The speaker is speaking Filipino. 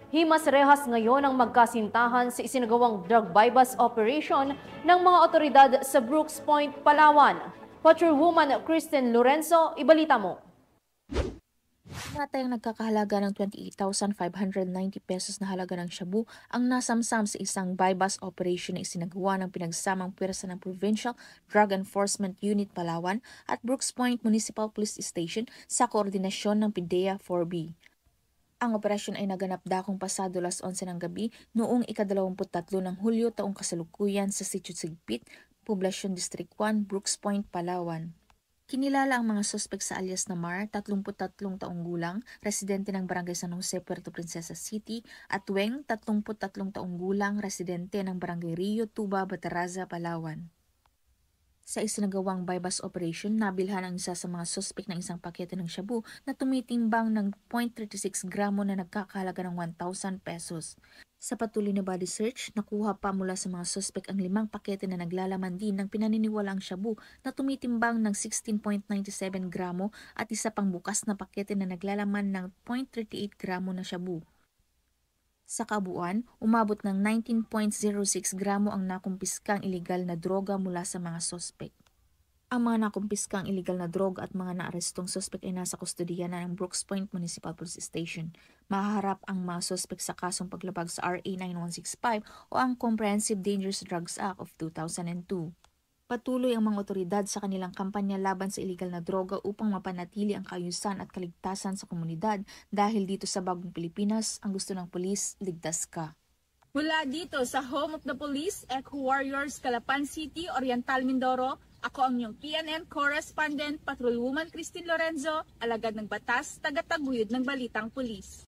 Himas rehas ngayon ang magkasintahan sa isinagawang drug bypass operation ng mga otoridad sa Brooks Point, Palawan. Patrolwoman Kristen Lorenzo, ibalita mo. Matayang nagkakahalaga ng 28,590 pesos na halaga ng shabu ang nasamsam sa isang bypass operation na isinagawa ng pinagsamang pwersa ng Provincial Drug Enforcement Unit Palawan at Brooks Point Municipal Police Station sa koordinasyon ng PIDEA 4B. Ang operasyon ay naganap dakong pasado 11:00 ng gabi noong ika-23 ng Hulyo taong kasalukuyan sa Sitio Sigpit, Poblacion District 1, Brooks Point, Palawan. Kinilala ang mga suspek sa alias na Mar, 33 taong gulang, residente ng Barangay San Jose, Puerto Princesa City, at Weng, 33 taong gulang, residente ng Barangay Rio, Tuba, Bataraza, Palawan. Sa isinagawang bypass operation, nabilhan ang isa sa mga suspek ng isang pakete ng shabu na tumitimbang ng 0.36 gramo na nagkakahalaga ng 1,000 pesos. Sa patuloy na body search, nakuha pa mula sa mga suspek ang 5 pakete na naglalaman din ng pinaniniwalaang shabu na tumitimbang ng 16.97 gramo at isa pang bukas na pakete na naglalaman ng 0.38 gramo na shabu. Sa kabuuan, umabot ng 19.06 gramo ang nakumpiskang ilegal na droga mula sa mga sospek. Ang mga nakumpiskang ilegal na droga at mga naarestong sospek ay nasa kustodiya na ng Brooks Point Municipal Police Station. Mahaharap ang mga sospek sa kasong paglabag sa RA 9165 o ang Comprehensive Dangerous Drugs Act of 2002. Patuloy ang mga otoridad sa kanilang kampanya laban sa ilegal na droga upang mapanatili ang kaayusan at kaligtasan sa komunidad dahil dito sa bagong Pilipinas, ang gusto ng pulis, ligtas ka. Mula dito sa Home of the Police, Eco Warriors, Calapan City, Oriental Mindoro, ako ang inyong PNN correspondent, Patrolwoman Kristen Lorenzo, alagad ng batas, tagataguyod ng balitang pulis.